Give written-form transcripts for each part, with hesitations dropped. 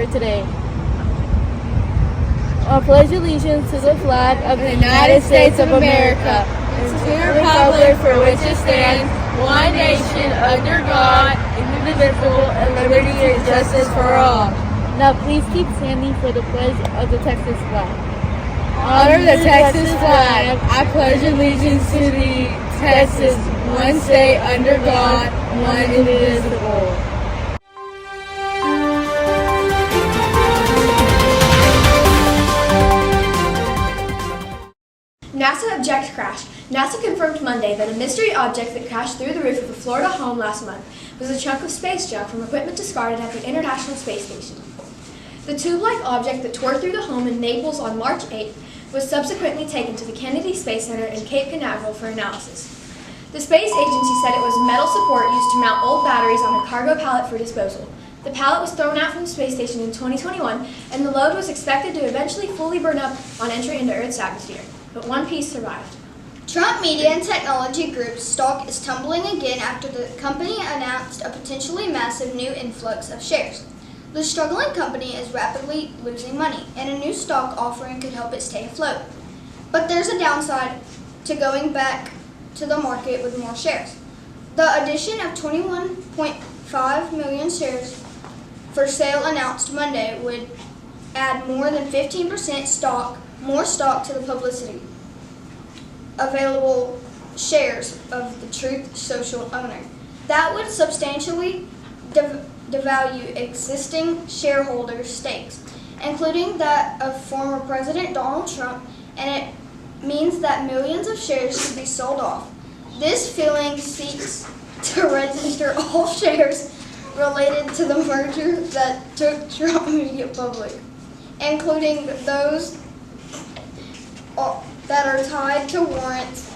for today. I pledge allegiance to the flag of the United States of America and to the republic for which it stands, one nation, under God, indivisible, and liberty and justice for all. Now please keep standing for the pledge of the Texas flag. Honor the Texas flag. I pledge allegiance to the Texas, one state under God, one indivisible. NASA object crash. NASA confirmed Monday that a mystery object that crashed through the roof of a Florida home last month was a chunk of space junk from equipment discarded at the International Space Station. The tube-like object that tore through the home in Naples on March 8th was subsequently taken to the Kennedy Space Center in Cape Canaveral for analysis. The space agency said it was metal support used to mount old batteries on a cargo pallet for disposal. The pallet was thrown out from the space station in 2021, and the load was expected to eventually fully burn up on entry into Earth's atmosphere. But one piece survived. Trump Media and Technology Group's stock is tumbling again after the company announced a potentially massive new influx of shares. The struggling company is rapidly losing money, and a new stock offering could help it stay afloat. But there's a downside to going back to the market with more shares. The addition of 21.5 million shares for sale announced Monday would add more than 15% more stock to the publicity available shares of the Truth Social owner. That would substantially devalue existing shareholders' stakes, including that of former President Donald Trump, and it means that millions of shares should be sold off. This filing seeks to register all shares related to the merger that took Trump Media public, including those that are tied to warrants.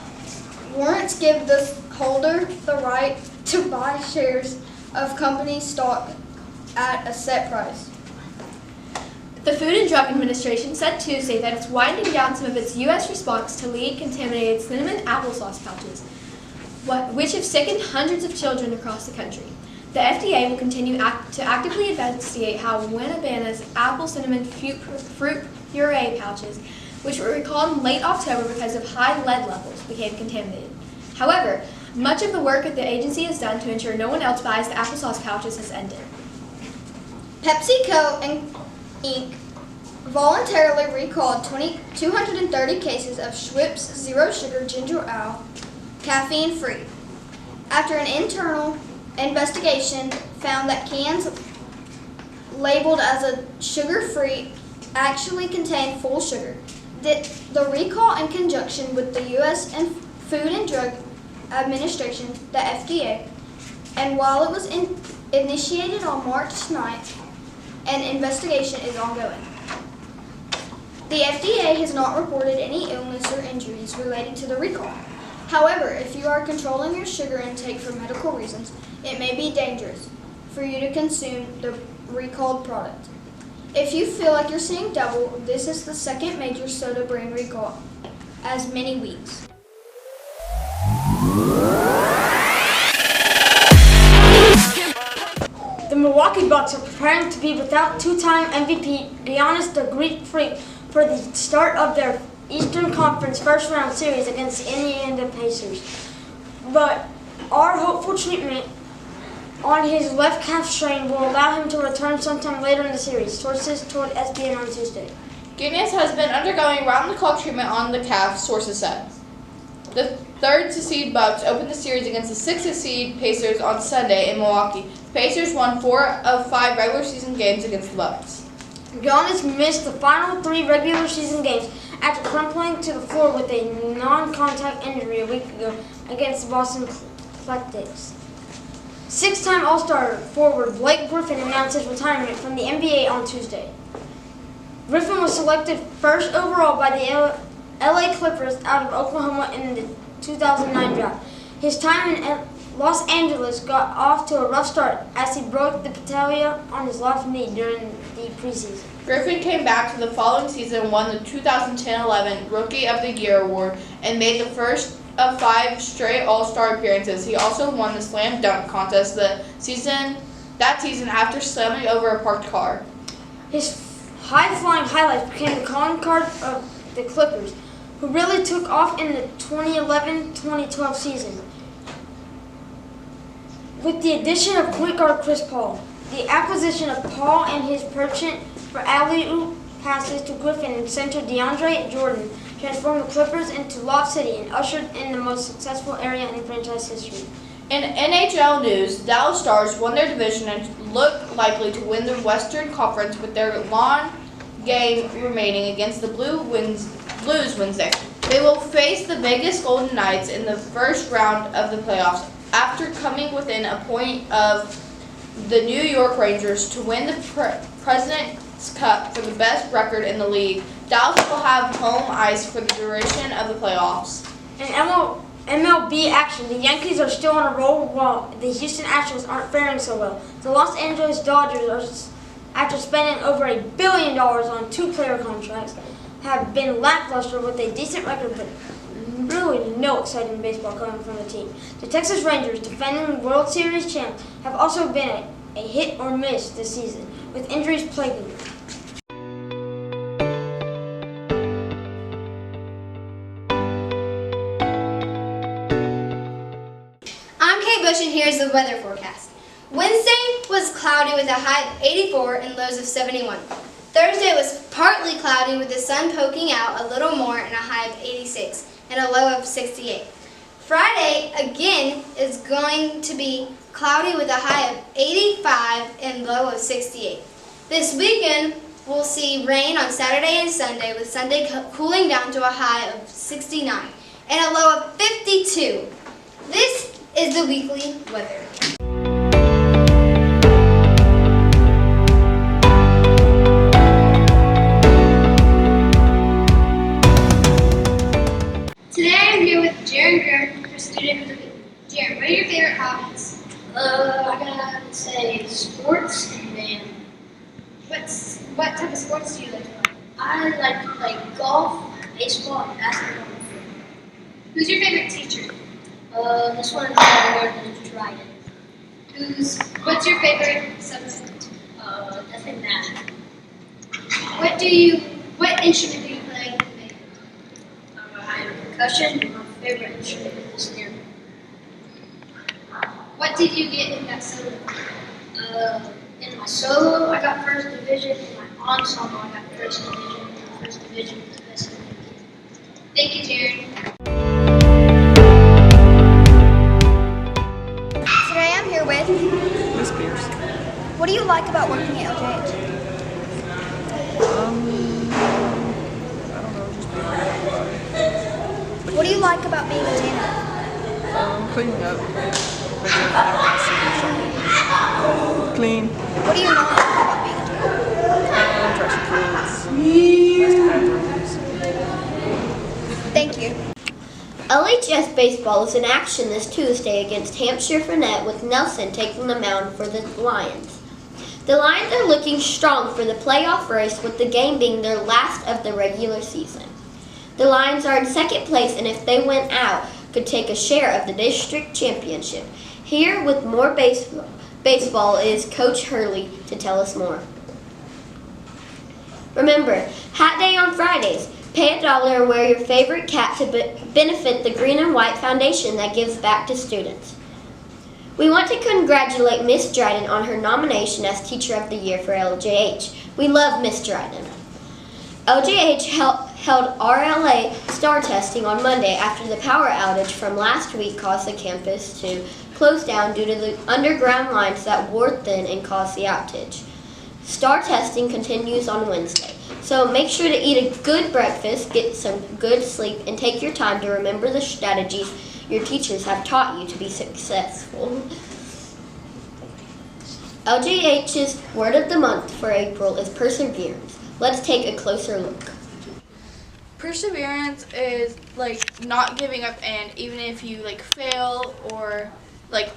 Warrants give the holder the right to buy shares of company stock at a set price. The Food and Drug Administration said Tuesday that it's winding down some of its U.S. response to lead-contaminated cinnamon applesauce pouches, which have sickened hundreds of children across the country. The FDA will continue to actively investigate how Winnebana's apple cinnamon fruit puree pouches, which were recalled in late October because of high lead levels, became contaminated. However, much of the work that the agency has done to ensure no one else buys the applesauce pouches has ended. PepsiCo Inc. voluntarily recalled 230 cases of Schweppes Zero Sugar Ginger Ale, caffeine-free, after an internal investigation found that cans labeled as a sugar-free actually contained full sugar. The recall, in conjunction with the U.S. Food and Drug Administration, the FDA, and while it was initiated on March 9th, an investigation is ongoing. The FDA has not reported any illness or injuries related to the recall. However, if you are controlling your sugar intake for medical reasons, it may be dangerous for you to consume the recalled product. If you feel like you're seeing double, this is the second major soda brand recall as many weeks. The Milwaukee Bucks are preparing to be without two-time MVP Giannis the Greek Freak for the start of their Eastern Conference first-round series against the Indiana Pacers. But our hopeful treatment on his left calf strain will allow him to return sometime later in the series, sources told SBN on Tuesday. Giannis has been undergoing round-the-clock treatment on the calf, sources said. The third-seed Bucks opened the series against the sixth-seed Pacers on Sunday in Milwaukee. The Pacers won 4 of 5 regular season games against the Bucks. Giannis missed the final 3 regular season games after crumpling to the floor with a non-contact injury a week ago against the Boston Celtics. 6-time All-Star forward Blake Griffin announced his retirement from the NBA on Tuesday. Griffin was selected first overall by the LA Clippers out of Oklahoma in the 2009 draft. His time in Los Angeles got off to a rough start as he broke the patella on his left knee during the preseason. Griffin came back to the following season and won the 2010-11 Rookie of the Year award and made the first of 5 straight All-Star appearances. He also won the slam dunk contest that season after slamming over a parked car. His high-flying highlights became the calling card of the Clippers, who really took off in the 2011-2012 season. With the addition of point guard Chris Paul, the acquisition of Paul and his penchant for alley-oop passes to Griffin and center DeAndre Jordan transformed the Clippers into Lob City and ushered in the most successful era in franchise history. In NHL news, Dallas Stars won their division and look likely to win the Western Conference with their long game remaining against the Blues Wednesday. They will face the Vegas Golden Knights in the first round of the playoffs after coming within a point of the New York Rangers to win the President's Cup for the best record in the league. Dallas will have home ice for the duration of the playoffs. In MLB action, the Yankees are still on a roll while the Houston Astros aren't faring so well. The Los Angeles Dodgers, after spending over $1 billion on 2 player contracts, have been lackluster with a decent record, but really no exciting baseball coming from the team. The Texas Rangers, defending World Series champs, have also been a hit or miss this season, with injuries plaguing them. I'm Kate Bush, and here's the weather forecast. Wednesday was cloudy with a high of 84 and lows of 71. Thursday was partly cloudy with the sun poking out a little more and a high of 86 and a low of 68. Friday, again, is going to be cloudy with a high of 85 and low of 68. This weekend, we'll see rain on Saturday and Sunday, with Sunday cooling down to a high of 69 and a low of 52. This is the weekly weather. Today I'm here with Jaron Grimm for Student of the Week. Jaron, what are your favorite hobbies? I gotta say sports and band. What type of sports do you like to play? I like to play golf, baseball, and basketball. Who's your favorite teacher? This one I learned to try it. What's your favorite subject? Definitely math. What instrument do you play? I have percussion, and my favorite instrument is the snare. What did you get in that solo? In my solo, I got first division. In my ensemble, I got first division. First division was the best thing. Thank you, Jaron. Today I'm here with Miss Pierce. What do you like about working at LJH? I don't know, just being here. What do you like about being a janitor? Cleaning up. Clean. What do you not like about being a janitor? Trash kids. Bathrooms. Thank you. LHS baseball is in action this Tuesday against Hampshire Furnett, with Nelson taking the mound for the Lions. The Lions are looking strong for the playoff race, with the game being their last of the regular season. The Lions are in second place, and if they went out, could take a share of the district championship. Here with more baseball is Coach Hurley to tell us more. Remember, Hat Day on Fridays. Pay $1 and wear your favorite cap to benefit the Green and White Foundation that gives back to students. We want to congratulate Miss Dryden on her nomination as Teacher of the Year for LJH. We love Miss Dryden. LJH held RLA star testing on Monday after the power outage from last week caused the campus to close down due to the underground lines that wore thin and caused the outage. Star testing continues on Wednesday, so make sure to eat a good breakfast, get some good sleep, and take your time to remember the strategies your teachers have taught you to be successful. LJH's word of the month for April is perseverance. Let's take a closer look. Perseverance is like not giving up, and even if you fail or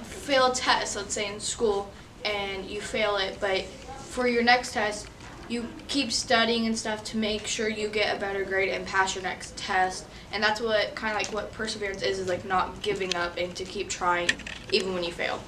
fail a test, let's say in school, and you fail it, but for your next test, you keep studying and stuff to make sure you get a better grade and pass your next test. And that's what what perseverance is like not giving up and to keep trying even when you fail.